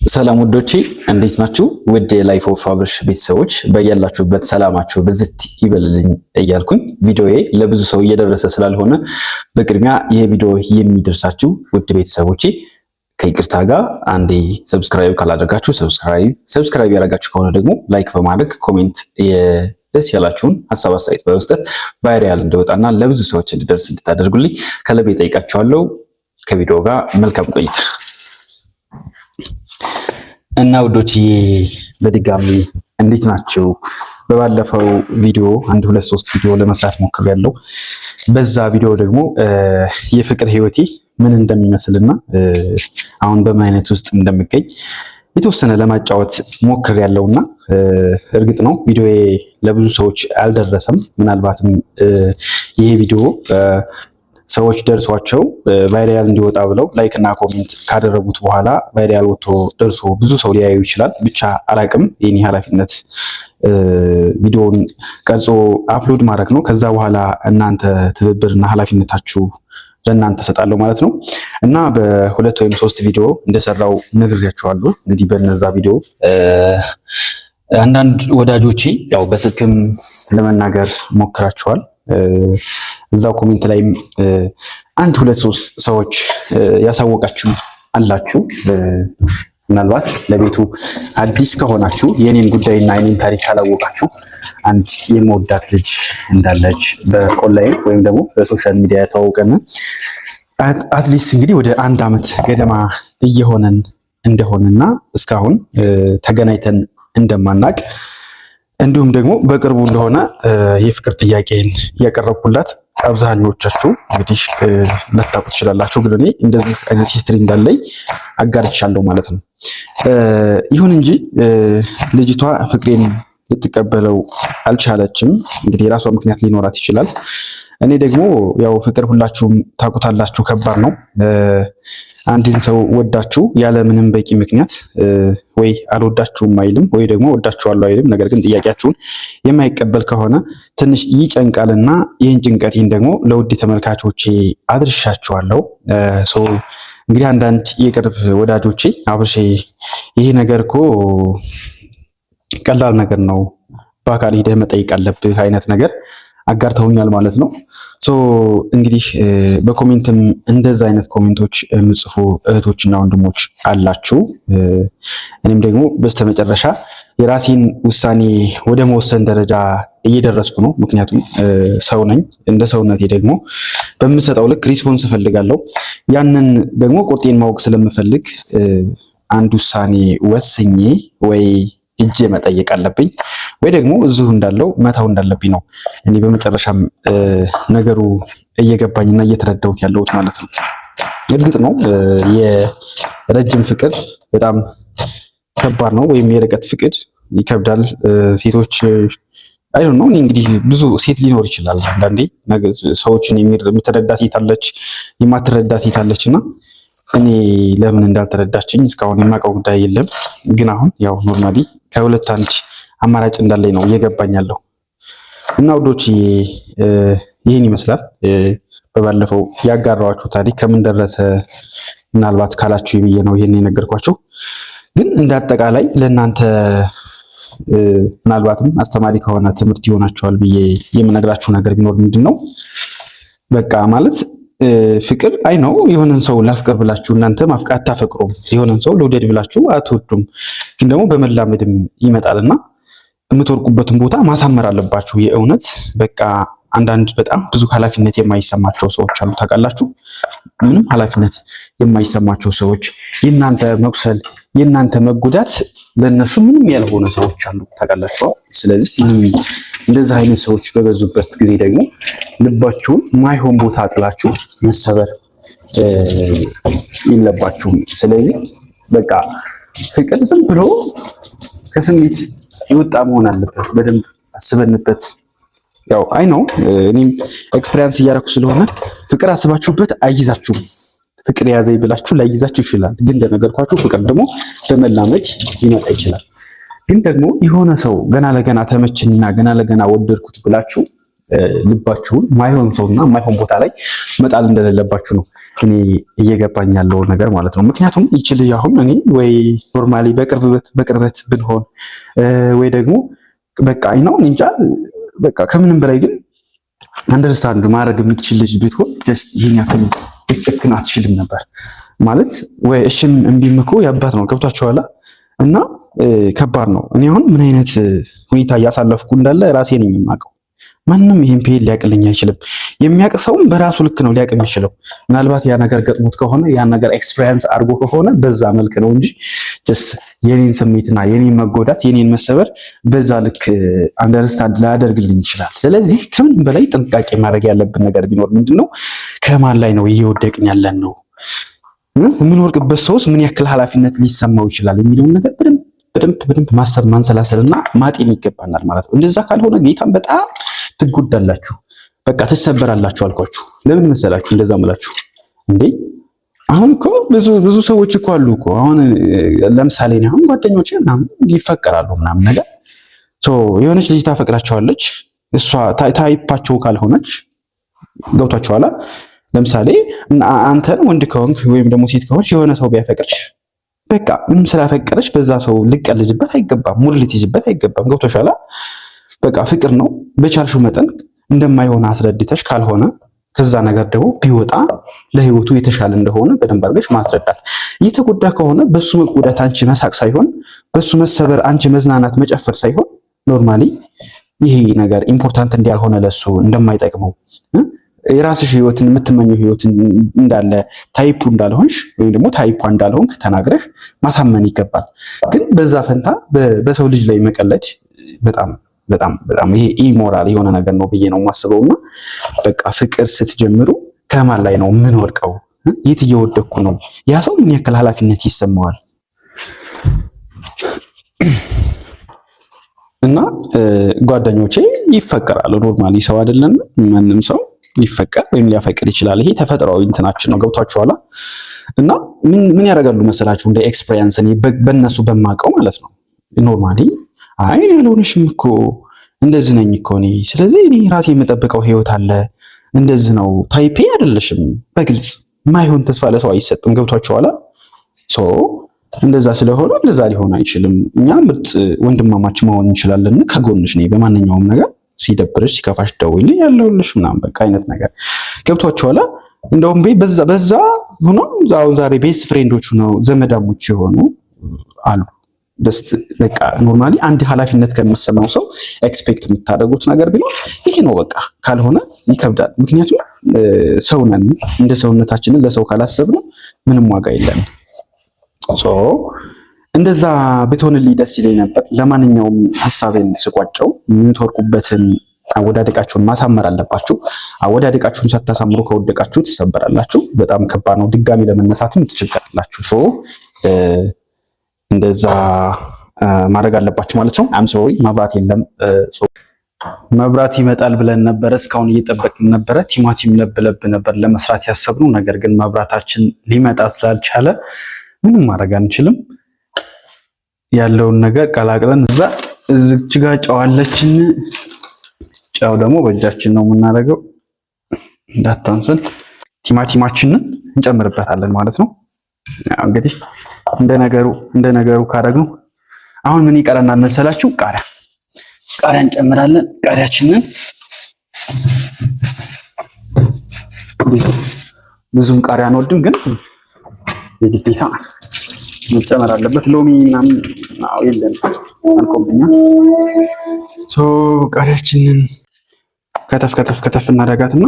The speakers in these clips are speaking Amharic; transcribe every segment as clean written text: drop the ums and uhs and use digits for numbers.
ሰላም ውዶቼ እንዴት ናችሁ? ውድ የላይፍ ኦፍ አብርሽ ቤተሰቦች በያላችሁበት ሰላማችሁ ብዝት ይበልልኝ እያልኩኝ ቪዲዮዬ ለብዙ ሰው እየደረሰ ስላልሆነ በቅድሚያ ይሄ ቪዲዮ የሚደርሳችሁ ውድ ቤተሰቦቼ ከይቅርታ ጋር አንዴ ሰብስክራይብ ካላደረጋችሁ ሰብስክራይብ ያደረጋችሁ ከሆነ ደግሞ ላይክ በማድረግ ኮሜንት ደስ ያላችሁን ሀሳብ አስተያየት በመስጠት ቫይራል እንዲወጣና ለብዙ ሰዎች እንዲደርስ እንድታደርጉልኝ ከልቤ ጠይቃችኋለሁ። ከቪዲዮ ጋር መልካም ቆይታ እና ውዶችዬ በድጋሚ እንዴት ናችሁ? በባለፈው ቪዲዮ 1-2-3 ቪዲዮ ለመስራት ሞክሬያለሁ። በዛ ቪዲዮ ደግሞ የፍቅር ህይወቴ ምን እንደሚመስልና አሁን በምን አይነት ውስጥ እንደምገኝ የተወሰነ ለማጫወት ሞክሬያለሁና እርግጥ ነው ቪዲዮዬ ለብዙ ሰዎች አልደረሰም። ምናልባትም ይሄ ቪዲዮ ሰዎች ደርሷቸው ቫይራል እንዲወጣ ብለው ላይክ እና ኮሜንት ካደረጉት በኋላ ቫይራል ወጥቶ ደርሶ ብዙ ሰው ሊያዩ ይችላል። ብቻ አላቅም። የኔ ኃላፊነት ቪዲዮውን ቀርጾ አፕሎድ ማድረግ ነው። ከዛ በኋላ እናንተ ትብብርና ኃላፊነታችሁ ለእናንተ ሰጣለሁ ማለት ነው እና በ2 ወይም 3 ቪዲዮ እንደሰራው ነግሬያችኋለሁ። እንግዲህ በነዛ ቪዲዮ አንዳንድ ወዳጆቼ ያው በስልክም ለመናገር ሞክራቸዋል። እዛው ኮሜንት ላይም 1-2-3 ሰዎች ያሳወቃችሁ አላችሁ። ምናልባት ለቤቱ አዲስ ከሆናችሁ የኔን ጉዳይና የኔን ታሪክ ካላወቃችሁ አንድ የመወዳት ልጅ እንዳለች በኦንላይን ወይም ደግሞ በሶሻል ሚዲያ ተዋውቀን አትሊስት እንግዲህ ወደ 1 ዓመት ገደማ እየሆነን እንደሆነና እስካሁን ተገናኝተን እንደማናቅ እንዲሁም ደግሞ በቅርቡ እንደሆነ የፍቅር ጥያቄን ያቀረብኩላት አብዛኞቻችሁ እንግዲህ ልታውቁ ትችላላችሁ። ግን እኔ እንደዚህ አይነት ሂስትሪ እንዳለኝ አጋርቻለሁ ማለት ነው። ይሁን እንጂ ልጅቷ ፍቅሬን ልትቀበለው አልቻለችም። እንግዲህ የራሷ ምክንያት ሊኖራት ይችላል። እኔ ደግሞ ያው ፍቅር ሁላችሁም ታውቁታላችሁ፣ ከባድ ነው። አንድን ሰው ወዳችሁ ያለ ምንም በቂ ምክንያት ወይ አልወዳችሁም አይልም ወይ ደግሞ ወዳችኋለሁ አይልም። ነገር ግን ጥያቄያችሁን የማይቀበል ከሆነ ትንሽ ይጨንቃልና ይህን ጭንቀቴን ደግሞ ለውድ ተመልካቾቼ አድርሻችኋለሁ። እንግዲህ አንዳንድ የቅርብ ወዳጆቼ አብርሼ ይሄ ነገር እኮ ቀላል ነገር ነው፣ በአካል ሄደህ መጠየቅ አለብህ አይነት ነገር አጋርተውኛል ማለት ነው። እንግዲህ በኮሜንትም እንደዛ አይነት ኮሜንቶች የምጽፉ እህቶችና ወንድሞች አላችሁ። እኔም ደግሞ በስተመጨረሻ የራሴን ውሳኔ ወደ መወሰን ደረጃ እየደረስኩ ነው። ምክንያቱም ሰው ነኝ። እንደ ሰውነቴ ደግሞ በምሰጠው ልክ ሪስፖንስ እፈልጋለሁ። ያንን ደግሞ ቁርጤን ማወቅ ስለምፈልግ አንድ ውሳኔ ወስኜ ወይ ሂጄ መጠየቅ አለብኝ ወይ ደግሞ እዚሁ እንዳለው መታው እንዳለብኝ ነው እኔ በመጨረሻም ነገሩ እየገባኝና እየተረዳሁት ያለሁት ማለት ነው። እርግጥ ነው የረጅም ፍቅር በጣም ከባድ ነው፣ ወይም የርቀት ፍቅር ይከብዳል። ሴቶች አይ ዶንት ኖ እንግዲህ ብዙ ሴት ሊኖር ይችላል። አንዳንዴ ሰዎችን የምትረዳ ሴት አለች፣ የማትረዳ ሴት አለችና እኔ ለምን እንዳልተረዳችኝ እስካሁን የማውቀው ጉዳይ የለም። ግን አሁን ያው ኖርማሊ ከሁለት አንድ አማራጭ እንዳለኝ ነው እየገባኝ ያለው እና ውዶች ይህን ይመስላል። በባለፈው ያጋራኋችሁ ታሪክ ከምን ደረሰ ምናልባት ካላችሁ ብዬ ነው ይሄን የነገርኳችሁ። ግን እንደ አጠቃላይ ለእናንተ ምናልባትም አስተማሪ ከሆነ ትምህርት ይሆናችኋል ብዬ የምነግራችሁ ነገር ቢኖር ምንድን ነው፣ በቃ ማለት ፍቅር አይ ነው የሆነን ሰው ላፍቅር ብላችሁ እናንተ ማፍቀር አታፈቅሩም። የሆነን ሰው ልውደድ ብላችሁ አትወዱም። ግን ደግሞ በመላመድም ይመጣልና የምትወርቁበትን ቦታ ማሳመር አለባችሁ። የእውነት በቃ አንዳንድ በጣም ብዙ ኃላፊነት የማይሰማቸው ሰዎች አሉ፣ ታውቃላችሁ። ምንም ኃላፊነት የማይሰማቸው ሰዎች፣ የእናንተ መቁሰል የእናንተ መጎዳት ለነሱ ምንም ያልሆነ ሰዎች አሉ፣ ታውቃላችሁ። ስለዚህ እንደዚህ አይነት ሰዎች በበዙበት ጊዜ ደግሞ ልባችሁን ማይሆን ቦታ ጥላችሁ መሰበር የለባችሁም። ስለዚህ በቃ ፍቅር ዝም ብሎ ከስሜት ይወጣ መሆን አለበት። በደንብ አስበንበት። ያው አይ ነው እኔም ኤክስፒሪየንስ እያደረኩ ስለሆነ ፍቅር አስባችሁበት አይይዛችሁም። ፍቅር ያዘኝ ብላችሁ ላይይዛችሁ ይችላል። ግን እንደነገርኳችሁ ፍቅር ደግሞ በመላመድ ሊመጣ ይችላል። ግን ደግሞ የሆነ ሰው ገና ለገና ተመቸኝና ገና ለገና ወደድኩት ብላችሁ ልባችሁን ማይሆን ሰውና ማይሆን ቦታ ላይ መጣል እንደሌለባችሁ ነው እኔ እየገባኝ ያለው ነገር ማለት ነው። ምክንያቱም ይችል አሁን እኔ ወይ ኖርማሊ በቅርበት ብንሆን ወይ ደግሞ በቃ ነው እንጃ በቃ ከምንም በላይ ግን አንደርስታንድ ማድረግ የምትችል ልጅ ብትሆን ጀስት ይሄን ያክል ልትጨክን አትችልም ነበር ማለት ወይ እሺም እምቢም እኮ ያባት ነው ገብቷችኋል። እና ከባድ ነው። እኔ አሁን ምን አይነት ሁኔታ እያሳለፍኩ እንዳለ ራሴ ነኝ የማውቀው። ማንም ይሄን ፔል ሊያቅልኝ አይችልም። የሚያውቅ ሰውም በራሱ ልክ ነው ሊያቅ የሚችለው። ምናልባት ያ ነገር ገጥሞት ከሆነ ያ ነገር ኤክስፒሪየንስ አድርጎ ከሆነ በዛ መልክ ነው እንጂ ጀስት የኔን ስሜትና የኔን መጎዳት የኔን መሰበር በዛ ልክ አንደርስታንድ ላያደርግልኝ ይችላል። ስለዚህ ከምንም በላይ ጥንቃቄ ማድረግ ያለብን ነገር ቢኖር ምንድነው ከማን ላይ ነው እየወደቅን ያለን ነው የምንወርቅበት ሰውስ ምን ያክል ኃላፊነት ሊሰማው ይችላል የሚለውን ነገር በደንብ ማሰብ ማንሰላሰልና ማጤን ይገባናል ማለት ነው። እንደዛ ካልሆነ ጌታን በጣም ትጎዳላችሁ፣ በቃ ትሰበራላችሁ አልኳችሁ። ለምን መሰላችሁ እንደዛ ምላችሁ እንዴ? አሁን እኮ ብዙ ሰዎች እኮ አሉ እኮ አሁን ለምሳሌ ነው አሁን ጓደኞቼ ምናምን ይፈቀራሉ ምናምን ነገር የሆነች ልጅ ታፈቅራቸዋለች። እሷ ታይፓቸው ካልሆነች ገብቷቸዋላ። ለምሳሌ አንተን ወንድ ከሆንክ ወይም ደግሞ ሴት ከሆንሽ የሆነ ሰው ቢያፈቅርሽ በቃ ምንም ስላፈቀረሽ በዛ ሰው ልቀልጅበት አይገባም፣ ሙድ ልትይዝበት አይገባም። ገብቶሻላ? በቃ ፍቅር ነው። በቻልሽው መጠን እንደማይሆን አስረድተሽ ካልሆነ ከዛ ነገር ደግሞ ቢወጣ ለህይወቱ የተሻለ እንደሆነ በደንብ አድርገሽ ማስረዳት። እየተጎዳ ከሆነ በሱ መጎዳት አንቺ መሳቅ ሳይሆን በሱ መሰበር አንቺ መዝናናት መጨፈር ሳይሆን ኖርማሊ ይሄ ነገር ኢምፖርታንት እንዳልሆነ ለሱ እንደማይጠቅመው የራስሽ ህይወትን የምትመኘው ህይወትን እንዳለ ታይፑ እንዳልሆንሽ ወይም ደግሞ ታይፑ እንዳልሆንክ ተናግረህ ማሳመን ይገባል። ግን በዛ ፈንታ በሰው ልጅ ላይ መቀለድ በጣም ይሄ ኢሞራል የሆነ ነገር ነው ብዬ ነው የማስበውና በቃ ፍቅር ስትጀምሩ ከማን ላይ ነው ምን ወድቀው የት እየወደኩ ነው ያ ሰው ምን ያክል ኃላፊነት ይሰማዋል? እና ጓደኞቼ ይፈቀራሉ። ኖርማሊ ሰው አይደለም ማንም ሰው ሊፈቀር ወይም ሊያፈቅር ይችላል። ይሄ ተፈጥሯዊ እንትናችን ነው። ገብቷችኋል? እና ምን ያደርጋሉ መሰላችሁ እንደ ኤክስፒሪየንስ እኔ በእነሱ በማውቀው ማለት ነው ኖርማሊ አይ እኔ አልሆንሽም እኮ እንደዚህ ነኝ እኮ እኔ ስለዚህ እኔ ራሴ የምጠብቀው ህይወት አለ እንደዚህ ነው ታይፔ አይደለሽም በግልጽ ማይሆን ተስፋ ለሰው አይሰጥም። ገብቷችኋል? እንደዛ ስለሆነ እንደዛ ሊሆን አይችልም። እኛ ምርጥ ወንድማማች መሆን እንችላለን። ከጎንሽ ነኝ በማንኛውም ነገር ሲደብርሽ ሲከፋሽ ደውይልኝ ያለሁልሽ ምናምን በቃ አይነት ነገር ገብቷችኋል? እንደውም በዛ ሆኖ ዛሬ ቤስት ፍሬንዶች ነው ዘመዳሞች የሆኑ አሉ። በቃ ኖርማሊ አንድ ኃላፊነት ከሚሰማው ሰው ኤክስፔክት የምታደርጉት ነገር ቢኖር ይሄ ነው። በቃ ካልሆነ ይከብዳል። ምክንያቱም ሰው ነን። እንደ ሰውነታችንን ለሰው ካላሰብነው ምንም ዋጋ የለም። እንደዛ ብትሆንልኝ ደስ ይለኝ ነበር። ለማንኛውም ሐሳቤን ስቋጨው የምትወርቁበትን አወዳደቃችሁን ማሳመር አለባችሁ። አወዳደቃችሁን ሳታሳምሩ ከወደቃችሁ ትሰበራላችሁ። በጣም ከባድ ነው። ድጋሚ ለመነሳትም ትቸገራላችሁ። እንደዛ ማድረግ አለባችሁ ማለት ነው። አም ሶሪ መብራት የለም። መብራት ይመጣል ብለን ነበረ፣ እስካሁን እየጠበቅን ነበረ። ቲማቲም ለብ ነበር ለመስራት ያሰብነው፣ ነገር ግን መብራታችን ሊመጣ ስላልቻለ ምንም ማድረግ አንችልም። ያለውን ነገር ቀላቅለን እዚች ጋር ጨዋለችን። ጨው ደግሞ በእጃችን ነው የምናደርገው እንዳታንሰን። ቲማቲማችንን እንጨምርበታለን ማለት ነው። እንግዲህ እንደ ነገሩ ካደረግነው አሁን ምን ይቀረናል መሰላችሁ? ቃሪያ እንጨምራለን። ቃሪያችንን ብዙም ቃሪያ አንወድም፣ ግን የግዴታ መጨመር አለበት። ሎሚ ምናምን የለም አልቆብኛል። ቃሪያችንን ከተፍ እናደርጋትና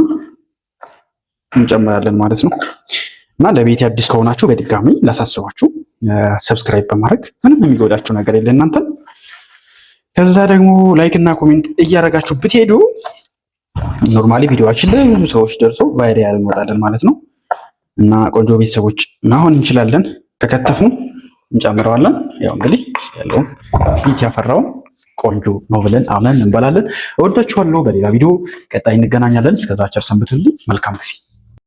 እንጨምራለን ማለት ነው። እና ለቤት አዲስ ከሆናችሁ በድጋሚ ላሳስባችሁ ሰብስክራይብ በማድረግ ምንም የሚጎዳችሁ ነገር የለ እናንተን። ከዛ ደግሞ ላይክ እና ኮሜንት እያደረጋችሁ ብትሄዱ ኖርማሊ ቪዲዮአችን ለብዙ ሰዎች ደርሶ ቫይራል እንወጣለን ማለት ነው። እና ቆንጆ ቤተሰቦች መሆን እንችላለን። ከከተፍን እንጨምረዋለን። ያው እንግዲህ ያለው ፊት ያፈራው ቆንጆ ነው ብለን አምነን እንበላለን። እወዳችኋለሁ። በሌላ ቪዲዮ ቀጣይ እንገናኛለን። እስከዛ ቸር ሰንብቱልኝ። መልካም ጊዜ